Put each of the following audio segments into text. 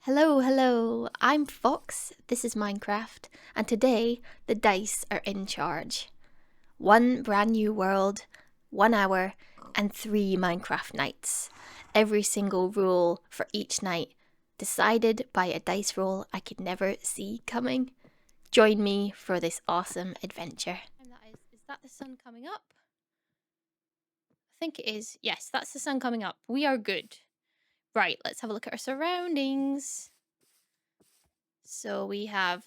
Hello, hello, I'm Fox, this is Minecraft, and today the dice are in charge. One brand new world, 1 hour, and 3 Minecraft nights. Every single rule for each night decided by a dice roll I could never see coming. Join me for this awesome adventure. Is that the sun coming up? I think it is. Yes, that's the sun coming up. We are good. Right, let's have a look at our surroundings. So we have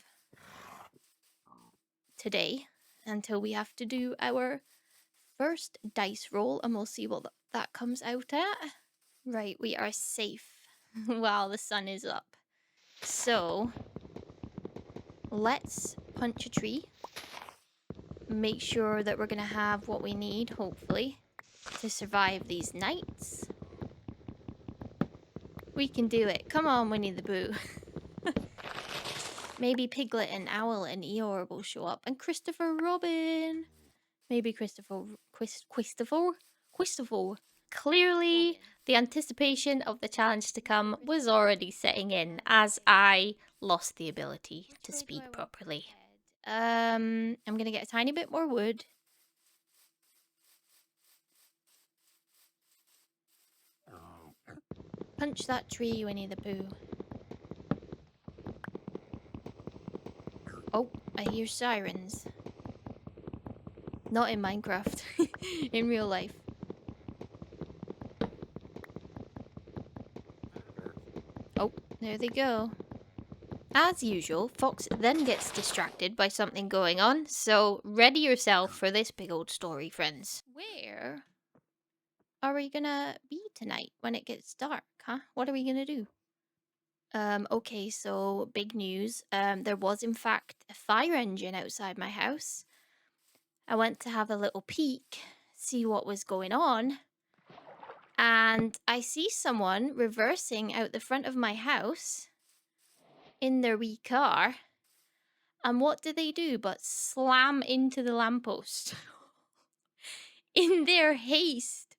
today until we have to do our first dice roll and we'll see what that comes out at. Right, we are safe while the sun is up. So let's punch a tree. Make sure that we're going to have what we need, hopefully, to survive these nights. We can do it. Come on, Winnie the Pooh. Maybe Piglet and Owl and Eeyore will show up. And Christopher Robin. Maybe Christopher. Clearly, the anticipation of the challenge to come was already setting in as I lost the ability to speak properly. I'm gonna get a tiny bit more wood. Punch that tree, Winnie the Pooh. Oh, I hear sirens. Not in Minecraft, in real life. Oh, there they go. As usual, Fox then gets distracted by something going on, so ready yourself for this big old story, friends. Where are we gonna be tonight when it gets dark, huh? What are we gonna do? Okay, so big news. There was in fact a fire engine outside my house. I went to have a little peek, see what was going on, and I see someone reversing out the front of my house in their wee car. And what do they do but slam into the lamppost? In their haste,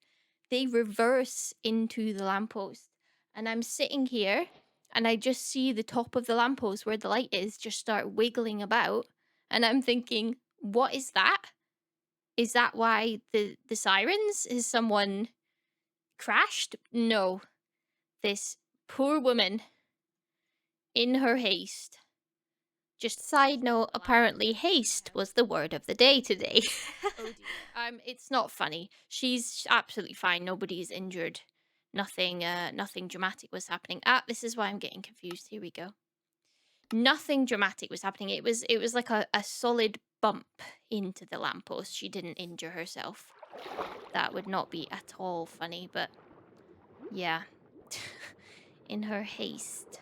they reverse into the lamppost. And I'm sitting here and I just see the top of the lamppost where the light is just start wiggling about. And I'm thinking, what is that? Is that why the sirens? Is someone crashed? No. This poor woman, in her haste. Just side note, apparently haste was the word of the day today. Oh dear. It's not funny. She's absolutely fine. Nobody's injured. Nothing dramatic was happening. This is why I'm getting confused. Here we go. Nothing dramatic was happening. It was like a solid bump into the lamppost. She didn't injure herself. That would not be at all funny, but yeah. In her haste.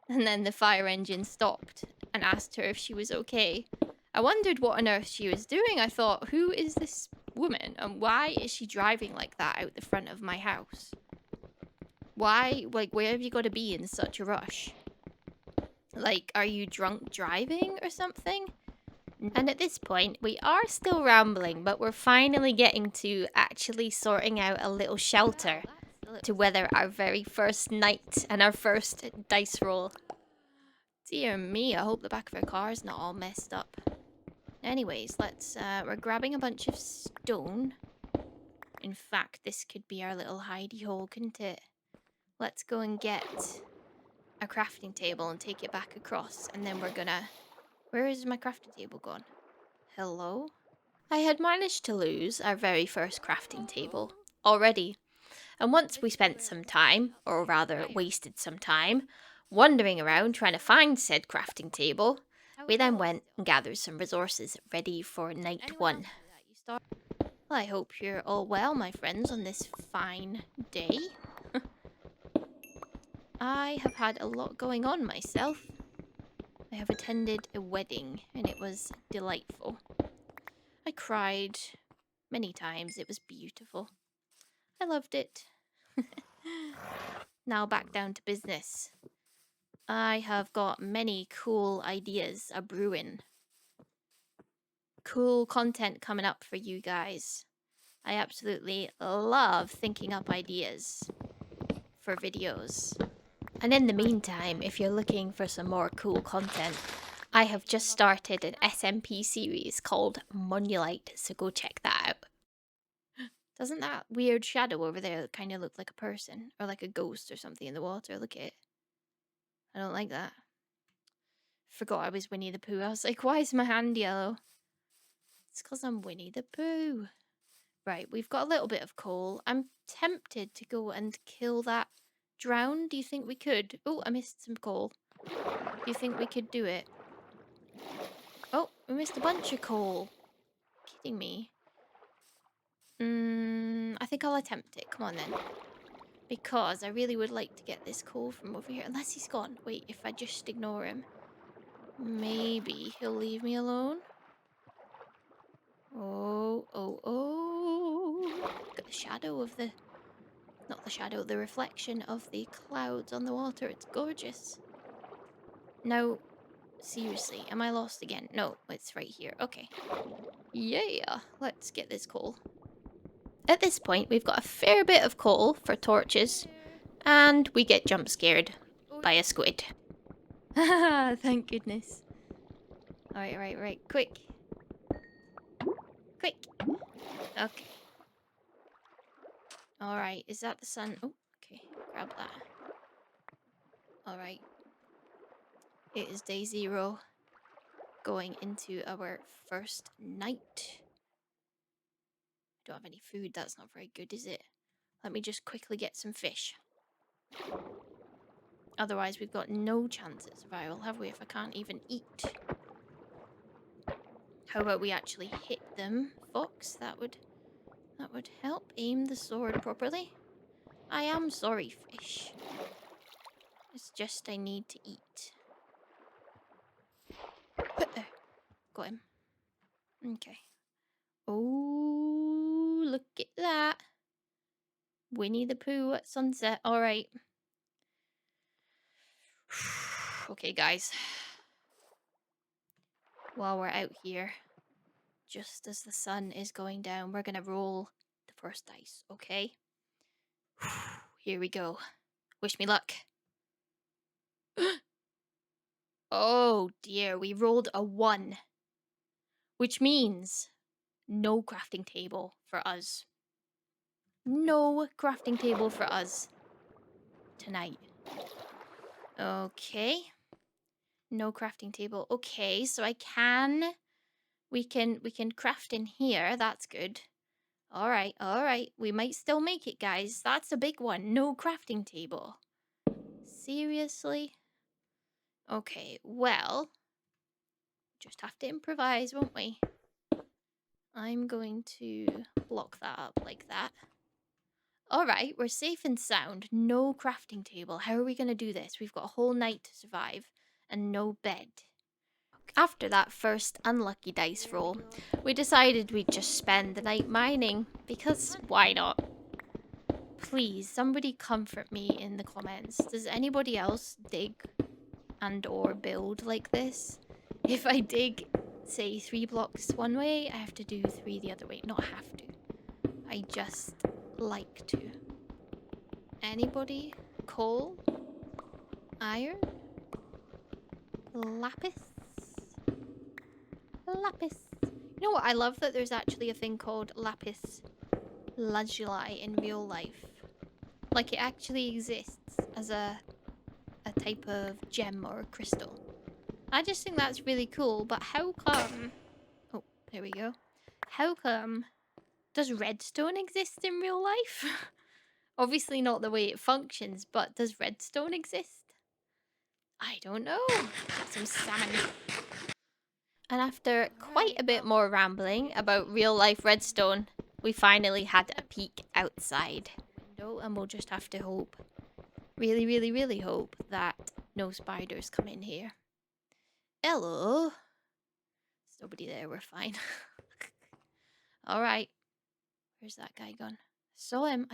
And then the fire engine stopped and asked her if she was okay. I wondered what on earth she was doing. I thought, who is this woman and why is she driving like that out the front of my house? Why? Like, where have you got to be in such a rush? Like, are you drunk driving or something? And at this point, we are still rambling, but we're finally getting to actually sorting out a little shelter to weather our very first night and our first dice roll. Dear me, I hope the back of our car is not all messed up. Anyways, we're grabbing a bunch of stone. In fact, this could be our little hidey hole, couldn't it? Let's go and get a crafting table and take it back across, and then we're gonna... Where is my crafting table gone? Hello? I had managed to lose our very first crafting table already. And once we spent some time, or rather wasted some time, wandering around trying to find said crafting table, we then went and gathered some resources ready for night one. Well, I hope you're all well, my friends, on this fine day. I have had a lot going on myself. I have attended a wedding and it was delightful. I cried many times. It was beautiful. I loved it. Now back down to business. I have got many cool ideas a brewing. Cool content coming up for you guys. I absolutely love thinking up ideas for videos. And in the meantime, if you're looking for some more cool content, I have just started an SMP series called Monulite, so go check that out. Doesn't that weird shadow over there kind of look like a person or like a ghost or something in the water? Look at it. I don't like that. Forgot I was Winnie the Pooh. I was like, why is my hand yellow? It's because I'm Winnie the Pooh. Right, we've got a little bit of coal. I'm tempted to go and kill that drown. Do you think we could? Oh, I missed some coal. Do you think we could do it? Oh, we missed a bunch of coal. Kidding me. I think I'll attempt it. Come on then. Because I really would like to get this coal from over here. Unless he's gone. Wait, if I just ignore him, maybe he'll leave me alone. Oh. Look at the shadow of the... Not the shadow, the reflection of the clouds on the water. It's gorgeous. Now, seriously, am I lost again? No, it's right here. Okay. Yeah, let's get this coal. At this point, we've got a fair bit of coal for torches, and we get jump scared by a squid. Haha, thank goodness. Right. Quick. Okay. Alright, is that the sun? Oh, okay. Grab that. Alright. It is day 0. Going into our first night. Don't have any food. That's not very good, is it? Let me just quickly get some fish. Otherwise, we've got no chance at survival, have we, if I can't even eat? How about we actually hit them, Fox? That would help. Aim the sword properly. I am sorry, fish. It's just I need to eat. Got him. Okay. Oh, look at that. Winnie the Pooh at sunset. All right. Okay, guys. While we're out here, just as the sun is going down, we're going to roll the first dice, okay? Here we go. Wish me luck. Oh dear, we rolled a 1. Which means no crafting table for us. No crafting table for us tonight. Okay. No crafting table. Okay, so we can craft in here. That's good. All right. We might still make it, guys. That's a big one. No crafting table. Seriously? Okay, well, just have to improvise, won't we? I'm going to block that up like that. All right, we're safe and sound. No crafting table. How are we going to do this? We've got a whole night to survive and no bed. After that first unlucky dice roll, we decided we'd just spend the night mining, because why not? Please, somebody comfort me in the comments. Does anybody else dig and or build like this? If I dig, say, 3 blocks one way, I have to do 3 the other way. Not have to. I just like to. Anybody? Coal? Iron? Lapis? You know what? I love that there's actually a thing called lapis lazuli in real life. Like, it actually exists as a type of gem or crystal. I just think that's really cool, but how come... Oh, there we go. How come... Does redstone exist in real life? Obviously not the way it functions, but does redstone exist? I don't know. Some salmon. And after quite a bit more rambling about real life redstone, we finally had a peek outside. And we'll just have to hope, really hope that no spiders come in here. Hello. There's nobody there, we're fine. Alright. Where's that guy gone? I saw him.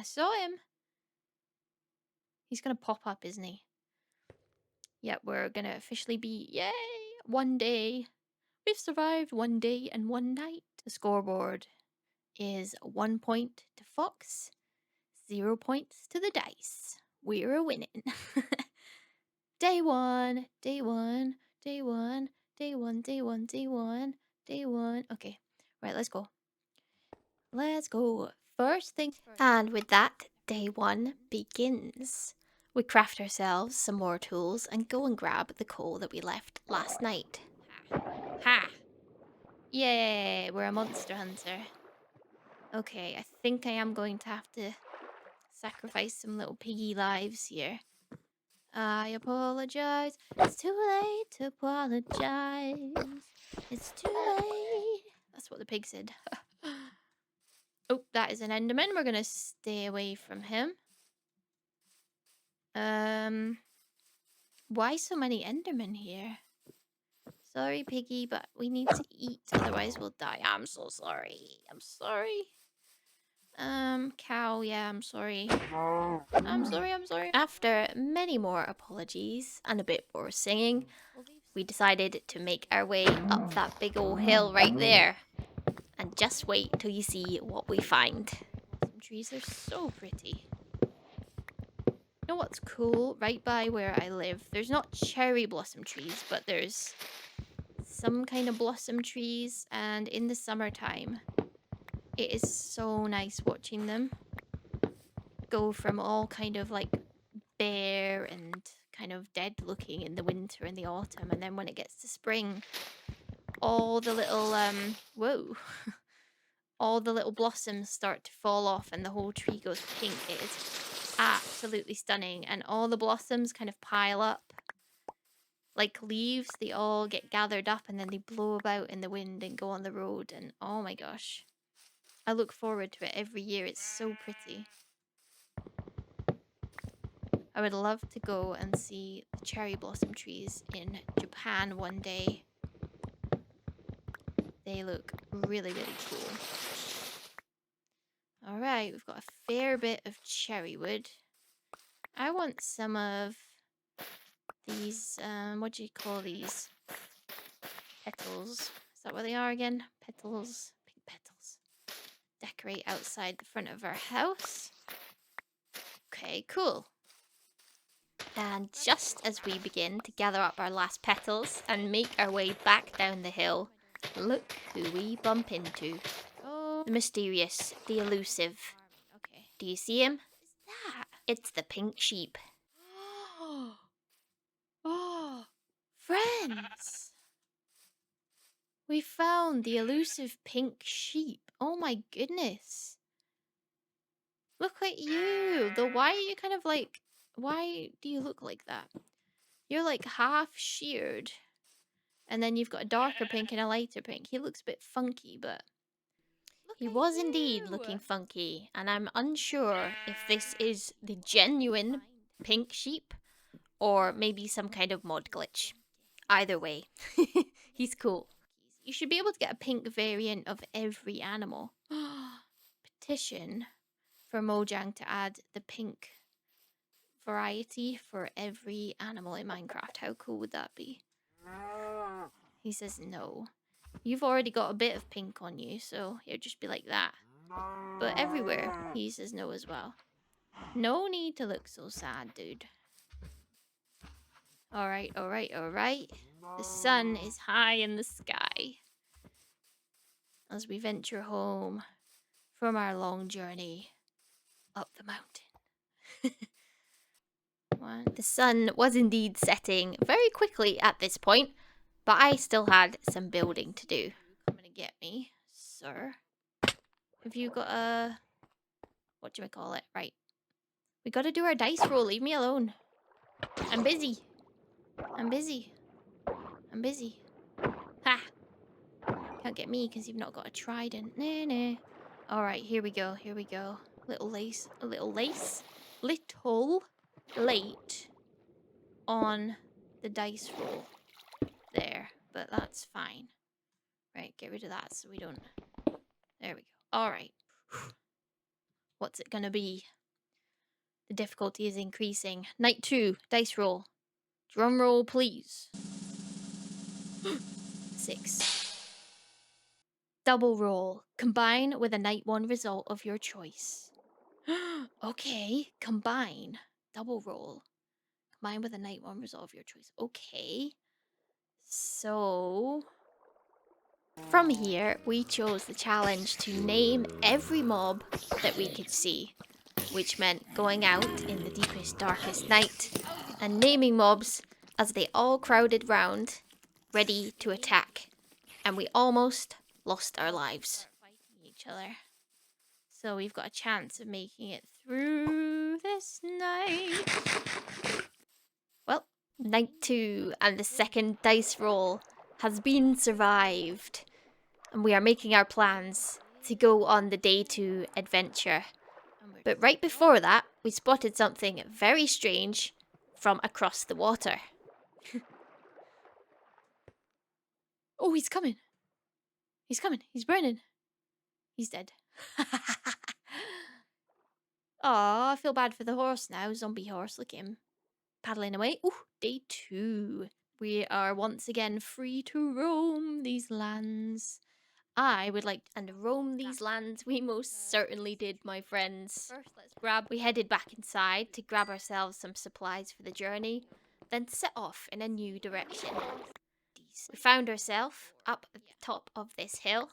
He's gonna pop up, isn't he? Yep, we're gonna officially be, yay, 1 day. We've survived 1 day and 1 night. The scoreboard is 1 point to Fox, 0 points to the dice. We're winning. Day one, day one, day one, day one, day one, day one, day one. Okay, right, let's go. Let's go. First things first. And with that, day one begins. We craft ourselves some more tools and go and grab the coal that we left last night. Ha! Yay, we're a monster hunter. Okay, I think I am going to have to sacrifice some little piggy lives here. I apologize. It's too late to apologize. It's too late. That's what the pig said. Oh, that is an Enderman. We're gonna stay away from him. Why so many Endermen here? Sorry, piggy, but we need to eat, otherwise we'll die. I'm so sorry. I'm sorry. Cow, yeah, I'm sorry. I'm sorry. After many more apologies and a bit more singing, we decided to make our way up that big old hill right there. And just wait till you see what we find. Some trees are so pretty. You know what's cool? Right by where I live, there's not cherry blossom trees, but there's some kind of blossom trees, and in the summertime, it is so nice watching them go from all kind of like bare and kind of dead looking in the winter and the autumn, and then when it gets to spring, all the little whoa all the little blossoms start to fall off and the whole tree goes pink. It is absolutely stunning, and all the blossoms kind of pile up like leaves. They all get gathered up and then they blow about in the wind and go on the road, and oh my gosh, I look forward to it every year. It's so pretty. I would love to go and see the cherry blossom trees in Japan one day. They look really, really cool. Alright, we've got a fair bit of cherry wood. I want some of these, what do you call these? Petals. Is that what they are again? Petals. Pink petals. Decorate outside the front of our house. Okay, cool. And just as we begin to gather up our last petals and make our way back down the hill, look who we bump into. Oh, the mysterious, the elusive. Okay. Do you see him? What's that? It's the pink sheep. Oh, friends! We found the elusive pink sheep. Oh my goodness. Look at you. Why are you kind of like, why do you look like that? You're like half sheared. And then you've got a darker pink and a lighter pink. He looks a bit funky, but he was indeed looking funky. And I'm unsure if this is the genuine pink sheep or maybe some kind of mod glitch. Either way, he's cool. You should be able to get a pink variant of every animal. Petition for Mojang to add the pink variety for every animal in Minecraft. How cool would that be? He says no. You've already got a bit of pink on you, so it'll just be like that. But everywhere, he says no as well. No need to look so sad, dude. Alright. The sun is high in the sky as we venture home from our long journey up the mountain. The sun was indeed setting very quickly at this point, but I still had some building to do. Coming to get me, sir. Have you got a... what do I call it? Right. We gotta do our dice roll. Leave me alone. I'm busy. Ha! Can't get me because you've not got a trident. Nah. Alright, here we go. Little late on the dice roll there, but that's fine. Right, get rid of that so we don't... There we go. Alright. What's it gonna be? The difficulty is increasing. Night 2, dice roll. Drum roll, please. 6. Double roll. Combine with a night 1 result of your choice. Okay, combine. Double roll. Combine with a night one, resolve your choice. Okay. So from here, we chose the challenge to name every mob that we could see, which meant going out in the deepest, darkest night and naming mobs as they all crowded round, ready to attack. And we almost lost our lives fighting each other. So we've got a chance of making it through this night. Well, night 2 and the second dice roll has been survived. And we are making our plans to go on the day 2 adventure. But right before that, we spotted something very strange from across the water. Oh, he's coming. He's coming. He's burning. He's dead. Aw, I feel bad for the horse now. Zombie horse, look at him. Paddling away. Ooh, day 2. We are once again free to roam these lands. I would like and roam these lands. We most certainly did, my friends. First, let's grab. We headed back inside to grab ourselves some supplies for the journey, then set off in a new direction. We found ourselves up at the top of this hill,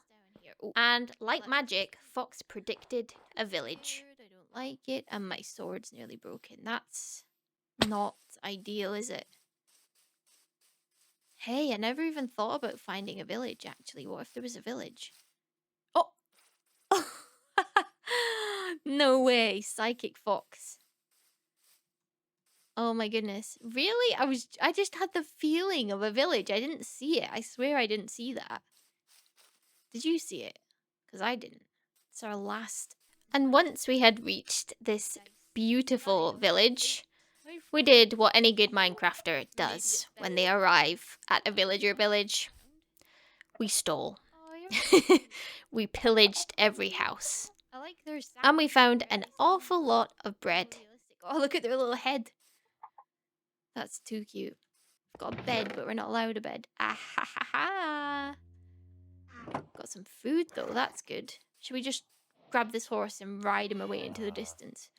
and like magic, Fox predicted a village. I don't like it, and my sword's nearly broken. That's not ideal, is it? Hey, I never even thought about finding a village, actually. What if there was a village? Oh! No way, Psychic Fox. Oh my goodness. Really? I just had the feeling of a village. I didn't see it. I swear I didn't see that. Did you see it? Because I didn't. It's our last. And once we had reached this beautiful village, we did what any good Minecrafter does when they arrive at a villager village. We stole. We pillaged every house. And we found an awful lot of bread. Oh, look at their little head. That's too cute. Got a bed, but we're not allowed a bed. Ah ha ha ha. Got some food though, that's good. Should we just grab this horse and ride him away into the distance?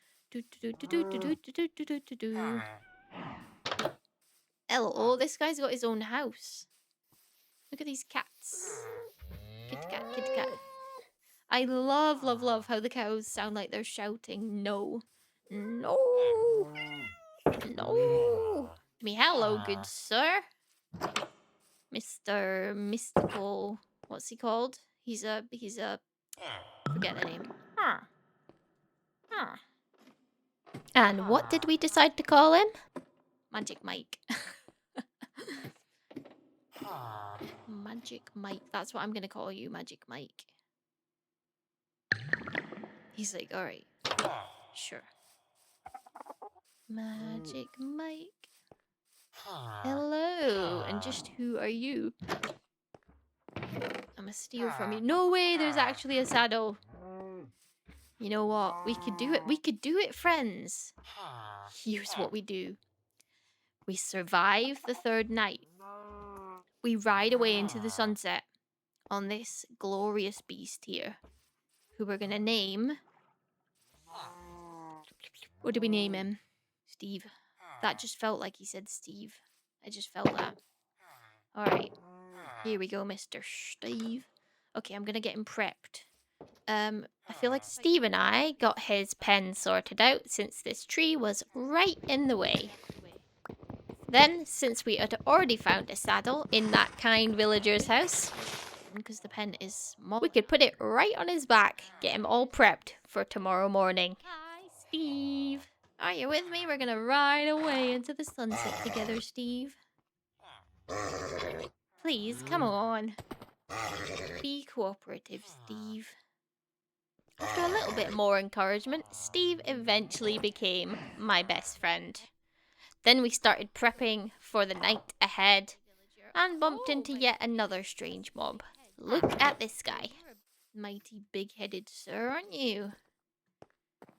Oh, this guy's got his own house. Look at these cats. Kitty cat, kitty cat. I love, love, love how the cows sound like they're shouting no. No. No. Me, hello, good sir. Mr. Mystical. What's he called? He's a forget the name. And what did we decide to call him? Magic Mike. Magic Mike. That's what I'm gonna call you, Magic Mike. He's like, alright. Sure. Magic Mike. Hello. And just who are you? I'm gonna steal from you. No way, there's actually a saddle. You know what? We could do it. We could do it, friends. Here's what we do. We survive the 3rd night. We ride away into the sunset on this glorious beast here, who we're gonna name. What do we name him? Steve. That just felt like he said Steve. I just felt that. Alright. Here we go, Mr. Steve. Okay, I'm gonna get him prepped. I feel like Steve and I got his pen sorted out since this tree was right in the way. Then, since we had already found a saddle in that kind villager's house, because the pen is small, we could put it right on his back, get him all prepped for tomorrow morning. Hi, Steve. Are you with me? We're gonna ride away into the sunset together, Steve. Please, come on. Be cooperative, Steve. After a little bit more encouragement, Steve eventually became my best friend. Then we started prepping for the night ahead and bumped into yet another strange mob. Look at this guy. Mighty big-headed sir, aren't you?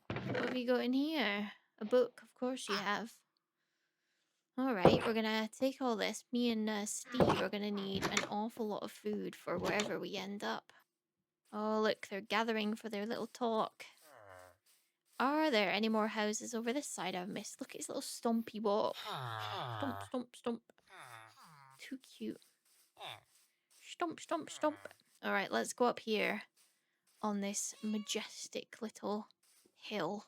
What have you got in here? A book, of course you have. Alright, we're gonna take all this. Me and Steve are gonna need an awful lot of food for wherever we end up. Oh, look, they're gathering for their little talk. Are there any more houses over this side I've missed? Look at his little stumpy walk. Stomp, stomp, stomp. Too cute. Stomp, stomp, stomp. All right, let's go up here on this majestic little hill.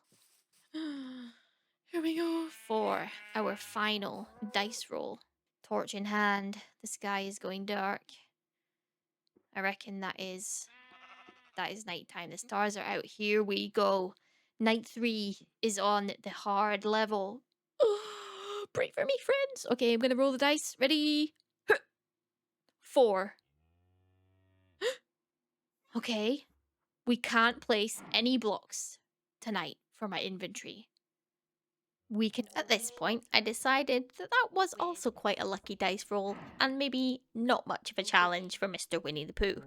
Here we go for our final dice roll. Torch in hand. The sky is going dark. I reckon that is nighttime. The stars are out. Here we go. Night 3 is on the hard level. Pray for me, friends. Okay, I'm gonna roll the dice. Ready? 4. Okay. We can't place any blocks tonight for my inventory. We can. At this point, I decided that was also quite a lucky dice roll and maybe not much of a challenge for Mr. Winnie the Pooh.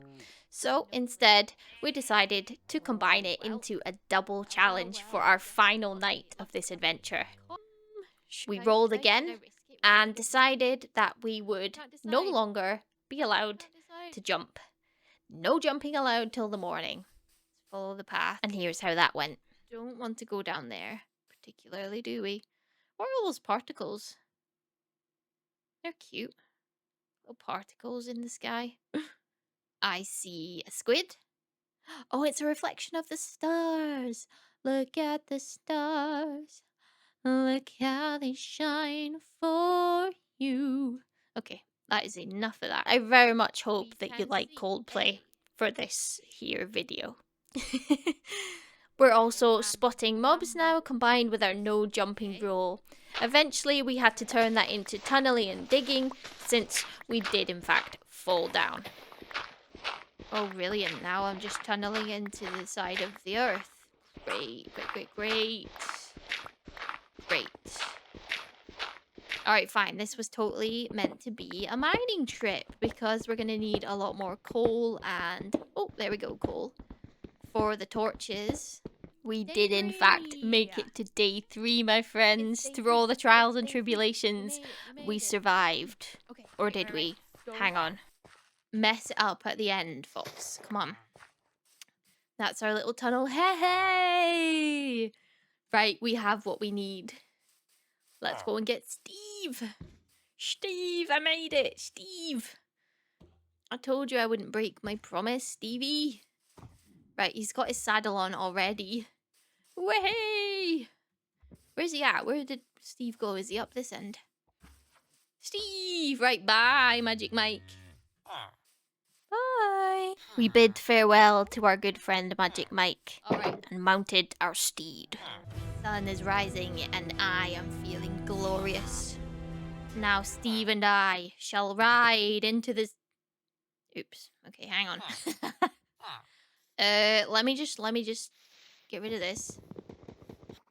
So instead, we decided to combine it into a double challenge for our final night of this adventure. We rolled again and decided that we would no longer be allowed to jump. No jumping allowed till the morning. Follow the path. And here's how that went. Don't want to go down there, particularly, do we? What are all those particles? They're cute. Little particles in the sky. I see a squid. Oh, it's a reflection of the stars. Look at the stars. Look how they shine for you. Okay, that is enough of that. I very much hope that you like Coldplay for this here video. We're also spotting mobs now, combined with our no jumping rule. Eventually, we had to turn that into tunneling and digging, since we did in fact fall down. Oh really, and now I'm just tunneling into the side of the earth. Great, great, great, great. Great. Alright, fine. This was totally meant to be a mining trip, because we're going to need a lot more coal and... Oh, there we go, coal. For the torches. We did in fact make it to day 3, my friends. Through all the trials and tribulations, we survived. Or did we? Hang on. Mess it up at the end, Fox. Come on. That's our little tunnel. Hey! Right, we have what we need. Let's go and get Steve. Steve, I made it. Steve. I told you I wouldn't break my promise, Stevie. Right, he's got his saddle on already. Way! Where's he at? Where did Steve go? Is he up this end? Steve! Right, bye, Magic Mike. Bye. We bid farewell to our good friend Magic Mike and mounted our steed. The sun is rising and I am feeling glorious. Now Steve and I shall ride into this... Oops. Okay, hang on. Let me just get rid of this.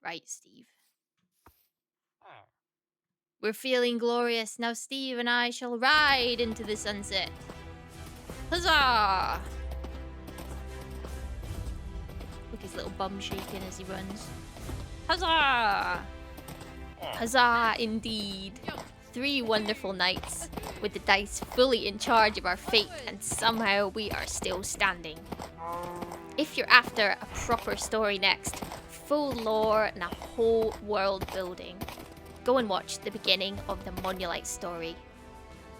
Right, Steve. We're feeling glorious. Now Steve and I shall ride into the sunset. Huzzah! Look, his little bum shaking as he runs. Huzzah! Huzzah indeed. 3 wonderful nights with the dice fully in charge of our fate, and somehow we are still standing. If you're after a proper story next, full lore and a whole world building, go and watch the beginning of the Monolite story.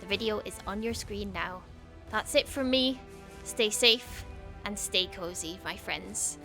The video is on your screen now. That's it from me. Stay safe and stay cozy, my friends.